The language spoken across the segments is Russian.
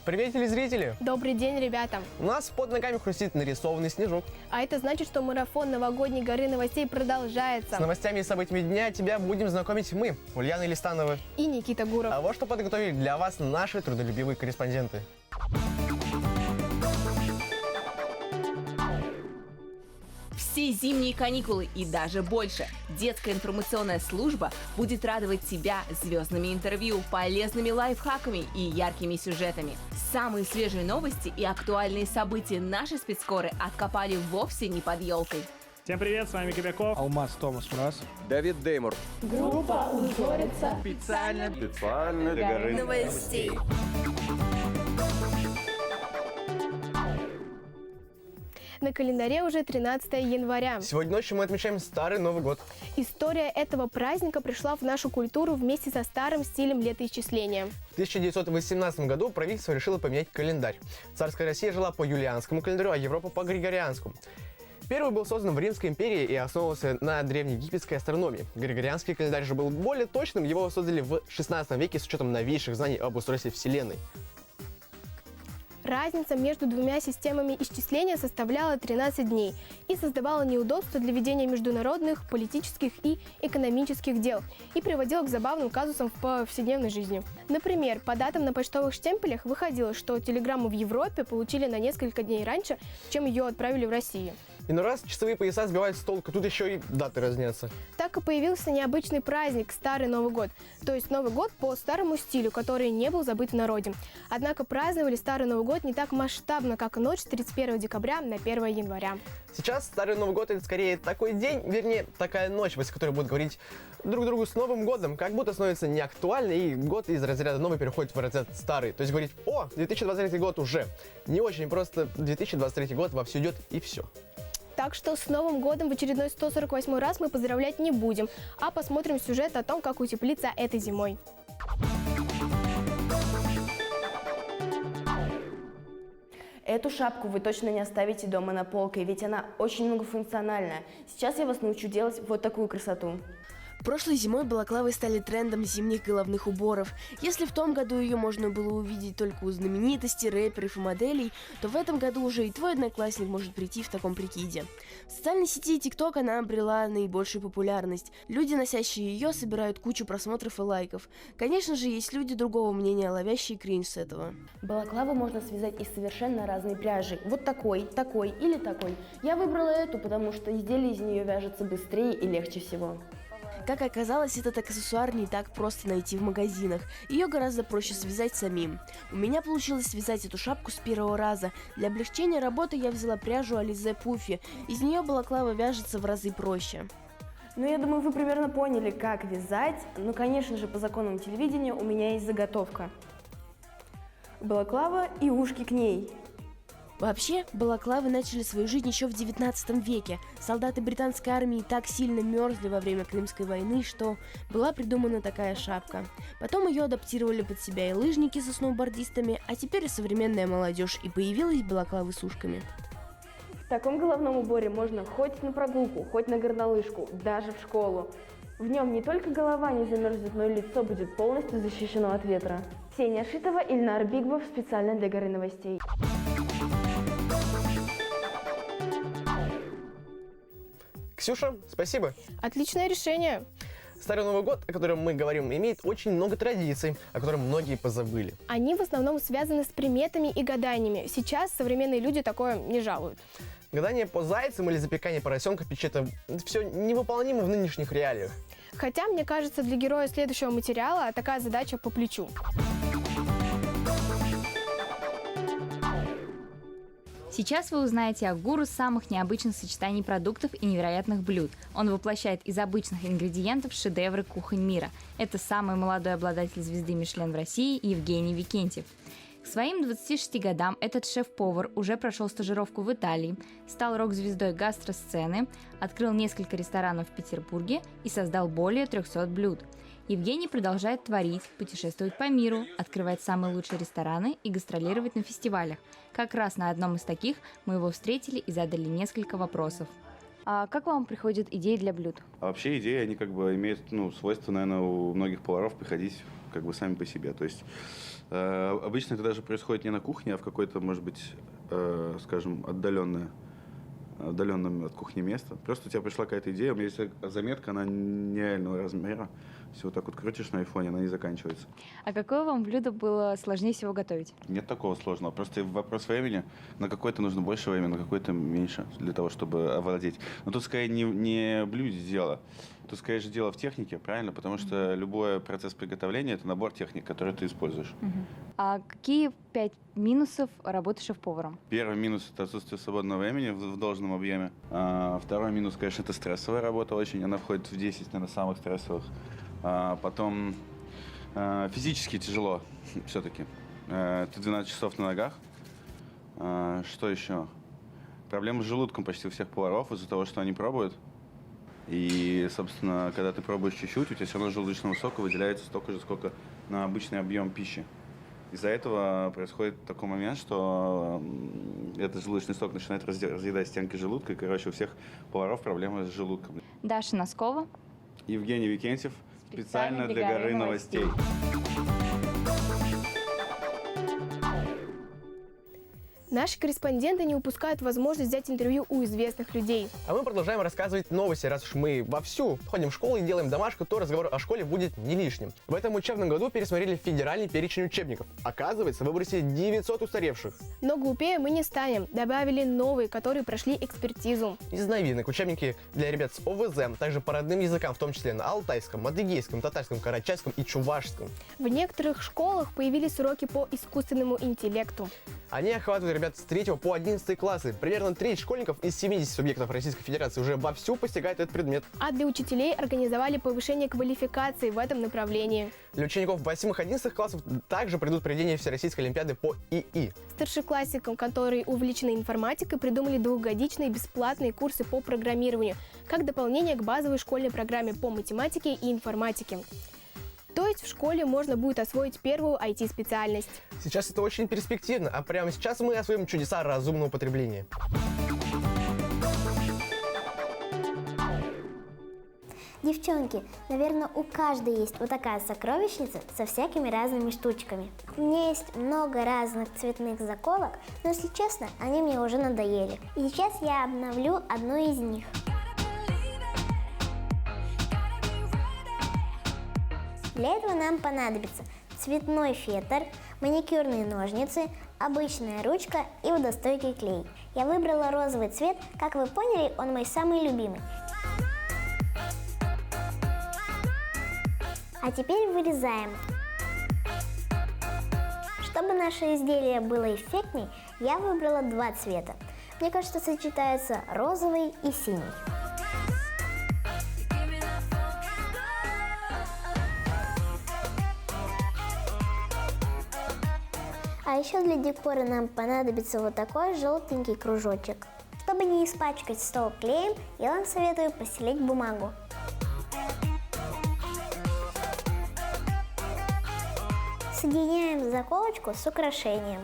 Привет, телезрители! Добрый день, ребята! У нас под ногами хрустит нарисованный снежок. А это значит, что марафон новогодней горы новостей продолжается. С новостями и событиями дня тебя будем знакомить мы, Ульяна Листанова и Никита Гуров. А вот что подготовили для вас наши трудолюбивые корреспонденты. Все зимние каникулы и даже больше детская информационная служба будет радовать тебя звездными интервью, полезными лайфхаками и яркими сюжетами. Самые свежие новости и актуальные события наши спецскоры откопали вовсе не под елкой. Всем привет, с вами Кобяков, Алмаз Томас Мраз, Давид Деймур. Группа ускорится Специально для горы новостей. На календаре уже 13 января. Сегодня ночью мы отмечаем Старый Новый год. История этого праздника пришла в нашу культуру вместе со старым стилем летоисчисления. В 1918 году правительство решило поменять календарь. Царская Россия жила по юлианскому календарю, а Европа по григорианскому. Первый был создан в Римской империи и основывался на древнеегипетской астрономии. Григорианский календарь же был более точным, его создали в 16 веке с учетом новейших знаний об устройстве Вселенной. Разница между двумя системами исчисления составляла 13 дней и создавала неудобства для ведения международных, политических и экономических дел и приводила к забавным казусам в повседневной жизни. Например, по датам на почтовых штемпелях выходило, что телеграмму в Европе получили на несколько дней раньше, чем ее отправили в Россию. Иной раз часовые пояса сбивают с толку, тут еще и даты разнятся. Так и появился необычный праздник – Старый Новый год, то есть Новый год по старому стилю, который не был забыт в народе. Однако праздновали Старый Новый год не так масштабно, как ночь с 31 декабря на 1 января. Сейчас Старый Новый год – это скорее такой день, вернее, такая ночь, после которой будут говорить друг другу с Новым годом, как будто становится неактуально, и год из разряда новый переходит в разряд старый. То есть говорить: о, 2023 год уже. Не очень просто 2023 год вовсю идет и все. Так что с Новым годом в очередной 148 раз мы поздравлять не будем, а посмотрим сюжет о том, как утеплиться этой зимой. Эту шапку вы точно не оставите дома на полке, ведь она очень многофункциональная. Сейчас я вас научу делать вот такую красоту. Прошлой зимой балаклавы стали трендом зимних головных уборов. Если в том году ее можно было увидеть только у знаменитостей, рэперов и моделей, то в этом году уже и твой одноклассник может прийти в таком прикиде. В социальной сети TikTok она обрела наибольшую популярность. Люди, носящие ее, собирают кучу просмотров и лайков. Конечно же, есть люди другого мнения, ловящие кринж с этого. Балаклаву можно связать из совершенно разной пряжи. Вот такой, такой или такой. Я выбрала эту, потому что изделие из нее вяжется быстрее и легче всего. Как оказалось, этот аксессуар не так просто найти в магазинах. Ее гораздо проще связать самим. У меня получилось связать эту шапку с первого раза. Для облегчения работы я взяла пряжу Alize Puffy. Из нее балаклава вяжется в разы проще. Ну, я думаю, вы примерно поняли, как вязать. Ну, конечно же, по законам телевидения у меня есть заготовка. Балаклава и ушки к ней. Вообще, балаклавы начали свою жизнь еще в 19 веке. Солдаты британской армии так сильно мерзли во время Крымской войны, что была придумана такая шапка. Потом ее адаптировали под себя и лыжники со сноубордистами, а теперь и современная молодежь, и появилась балаклавы с ушками. В таком головном уборе можно хоть на прогулку, хоть на горнолыжку, даже в школу. В нем не только голова не замерзнет, но и лицо будет полностью защищено от ветра. Ксения Шитова, Ильнар Бигбов, специально для горы новостей. Ксюша, спасибо. Отличное решение. Старый Новый год, о котором мы говорим, имеет очень много традиций, о которых многие позабыли. Они в основном связаны с приметами и гаданиями. Сейчас современные люди такое не жалуют. Гадание по зайцам или запекание поросенка в печи – это все невыполнимо в нынешних реалиях. Хотя, мне кажется, для героя следующего материала такая задача по плечу. Сейчас вы узнаете о гуру самых необычных сочетаний продуктов и невероятных блюд. Он воплощает из обычных ингредиентов шедевры кухонь мира. Это самый молодой обладатель звезды Мишлен в России Евгений Викентьев. К своим 26 годам этот шеф-повар уже прошел стажировку в Италии, стал рок-звездой гастросцены, открыл несколько ресторанов в Петербурге и создал более 300 блюд. Евгений продолжает творить, путешествовать по миру, открывать самые лучшие рестораны и гастролировать на фестивалях. Как раз на одном из таких мы его встретили и задали несколько вопросов. А как вам приходят идеи для блюд? А вообще идеи, они как бы имеют свойство, наверное, у многих поваров приходить как бы сами по себе. То есть обычно это даже происходит не на кухне, а в какой-то, может быть, скажем, отдаленном от кухни место. Просто у тебя пришла какая-то идея, у меня есть заметка, она нереального размера. Все вот так вот крутишь на айфоне, она не заканчивается. А какое вам блюдо было сложнее всего готовить? Нет такого сложного. Просто вопрос времени. На какое-то нужно больше времени, на какое-то меньше, для того, чтобы овладеть. Но тут скорее не в блюде дело. Тут скорее же дело в технике, правильно? Потому что любой процесс приготовления – это набор техник, которые ты используешь. А какие 5 минусов работы шеф-поваром? Первый минус – это отсутствие свободного времени в должном объеме. Второй минус, конечно, это стрессовая работа очень. Она входит в 10, наверное, самых стрессовых. Потом физически тяжело все-таки. Ты 12 часов на ногах. Что еще? Проблемы с желудком почти у всех поваров из-за того, что они пробуют. И, собственно, когда ты пробуешь чуть-чуть, у тебя все равно желудочного сока выделяется столько же, сколько на обычный объем пищи. Из-за этого происходит такой момент, что этот желудочный сок начинает разъедать стенки желудка. И, короче, у всех поваров проблемы с желудком. Даша Носкова. Евгений Викентьев. Специально для горы новостей. Наши корреспонденты не упускают возможность взять интервью у известных людей. А мы продолжаем рассказывать новости. Раз уж мы вовсю ходим в школу и делаем домашку, то разговор о школе будет не лишним. В этом учебном году пересмотрели федеральный перечень учебников. Оказывается, выбросили 900 устаревших. Но глупее мы не станем. Добавили новые, которые прошли экспертизу. Из новинок учебники для ребят с ОВЗ, также по родным языкам, в том числе на алтайском, адыгейском, татарском, карачайском и чувашском. В некоторых школах появились уроки по искусственному интеллекту. Они охватывают ребят с 3 по 11 классы. Примерно треть школьников из 70 субъектов Российской Федерации уже вовсю постигает этот предмет. А для учителей организовали повышение квалификации в этом направлении. Для учеников 8-11 классов также придут проведение Всероссийской Олимпиады по ИИ. Старшеклассникам, которые увлечены информатикой, придумали двухгодичные бесплатные курсы по программированию, как дополнение к базовой школьной программе по математике и информатике. То есть в школе можно будет освоить первую IT-специальность. Сейчас это очень перспективно, а прямо сейчас мы освоим чудеса разумного потребления. Девчонки, наверное, у каждой есть вот такая сокровищница со всякими разными штучками. У меня есть много разных цветных заколок, но, если честно, они мне уже надоели. И сейчас я обновлю одну из них. Для этого нам понадобится цветной фетр, маникюрные ножницы, обычная ручка и водостойкий клей. Я выбрала розовый цвет, как вы поняли, он мой самый любимый. А теперь вырезаем. Чтобы наше изделие было эффектней, я выбрала два цвета. Мне кажется, сочетаются розовый и синий. А еще для декора нам понадобится вот такой желтенький кружочек. Чтобы не испачкать стол клеем, я вам советую постелить бумагу. Соединяем заколочку с украшением.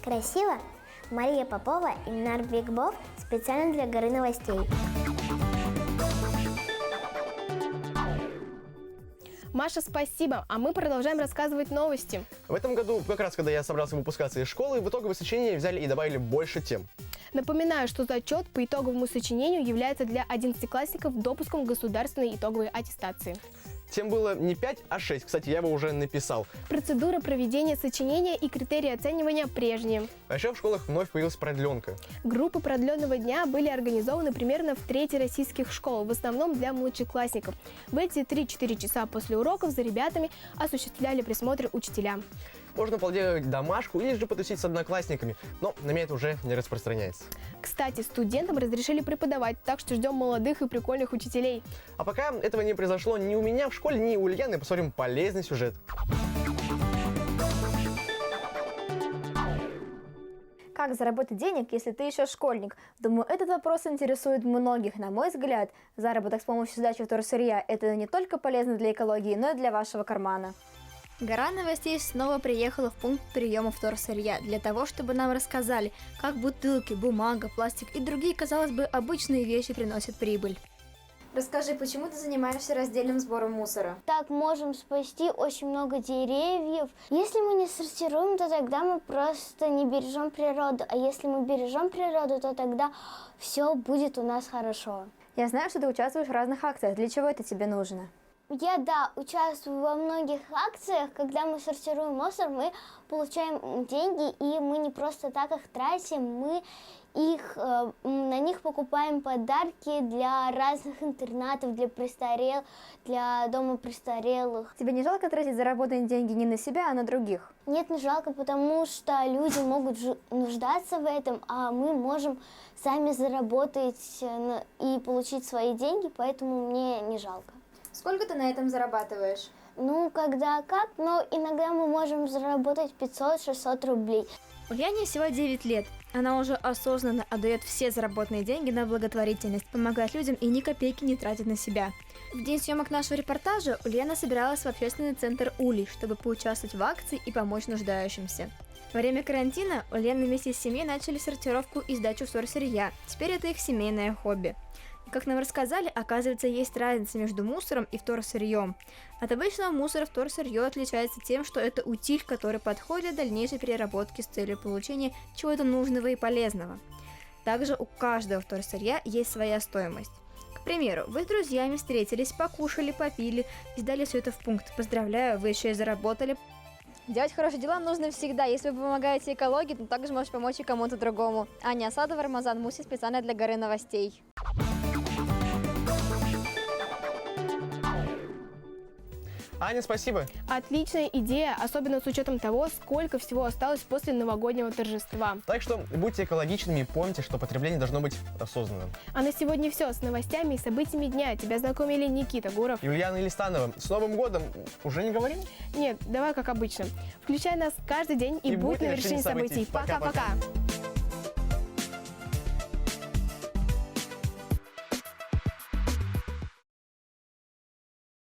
Красиво? Мария Попова и Ильнар Бекбов специально для горы новостей. Маша, спасибо, а мы продолжаем рассказывать новости. В этом году, как раз когда я собрался выпускаться из школы, в итоговое сочинение взяли и добавили больше тем. Напоминаю, что зачет по итоговому сочинению является для 11-классников допуском к государственной итоговой аттестации. Тем было не 5, а 6. Кстати, я его уже написал. Процедура проведения сочинения и критерии оценивания прежние. А еще в школах вновь появилась продленка. Группы продленного дня были организованы примерно в трети российских школ, в основном для младшеклассников. В эти 3-4 часа после уроков за ребятами осуществляли присмотр учителя. можно поделать домашку или же потусить с одноклассниками, но на меня это уже не распространяется. Кстати, студентам разрешили преподавать, так что ждем молодых и прикольных учителей. А пока этого не произошло ни у меня в школе, ни у Ульяны, посмотрим полезный сюжет. Как заработать денег, если ты еще школьник? Думаю, этот вопрос интересует многих. На мой взгляд, заработок с помощью сдачи вторсырья – это не только полезно для экологии, но и для вашего кармана. Гора новостей снова приехала в пункт приема вторсырья для того, чтобы нам рассказали, как бутылки, бумага, пластик и другие, казалось бы, обычные вещи приносят прибыль. Расскажи, почему ты занимаешься раздельным сбором мусора? Так можем спасти очень много деревьев. Если мы не сортируем, то тогда мы просто не бережем природу. А если мы бережем природу, то тогда все будет у нас хорошо. Я знаю, что ты участвуешь в разных акциях. Для чего это тебе нужно? Я, участвую во многих акциях. Когда мы сортируем мусор, мы получаем деньги, и мы не просто так их тратим, мы на них покупаем подарки для разных интернатов, для дома престарелых. Тебе не жалко тратить заработанные деньги не на себя, а на других? Нет, не жалко, потому что люди могут нуждаться в этом, а мы можем сами заработать и получить свои деньги, поэтому мне не жалко. Сколько ты на этом зарабатываешь? Когда как, но иногда мы можем заработать 500-600 рублей. Ульяне всего 9 лет. Она уже осознанно отдает все заработанные деньги на благотворительность, помогает людям и ни копейки не тратит на себя. В день съемок нашего репортажа Ульяна собиралась в общественный центр «Улей», чтобы поучаствовать в акции и помочь нуждающимся. Во время карантина Ульяна вместе с семьей начали сортировку и сдачу вторсырья. Теперь это их семейное хобби. Как нам рассказали, оказывается, есть разница между мусором и вторсырьем. От обычного мусора вторсырье отличается тем, что это утиль, который подходит для дальнейшей переработки с целью получения чего-то нужного и полезного. Также у каждого вторсырья есть своя стоимость. К примеру, вы с друзьями встретились, покушали, попили и сдали все это в пункт. Поздравляю, вы еще и заработали. Делать хорошие дела нужно всегда. Если вы помогаете экологии, то также можете помочь и кому-то другому. Аня Асадова, Рамазан Муси, специально для Горы новостей. Аня, спасибо. Отличная идея, особенно с учетом того, сколько всего осталось после новогоднего торжества. Так что будьте экологичными и помните, что потребление должно быть осознанным. А на сегодня все. С новостями и событиями дня тебя знакомили Никита Гуров, Юлиана Листанова. С Новым годом! Уже не говорим? Нет, давай как обычно. Включай нас каждый день и будь на вершине событий. Пока-пока!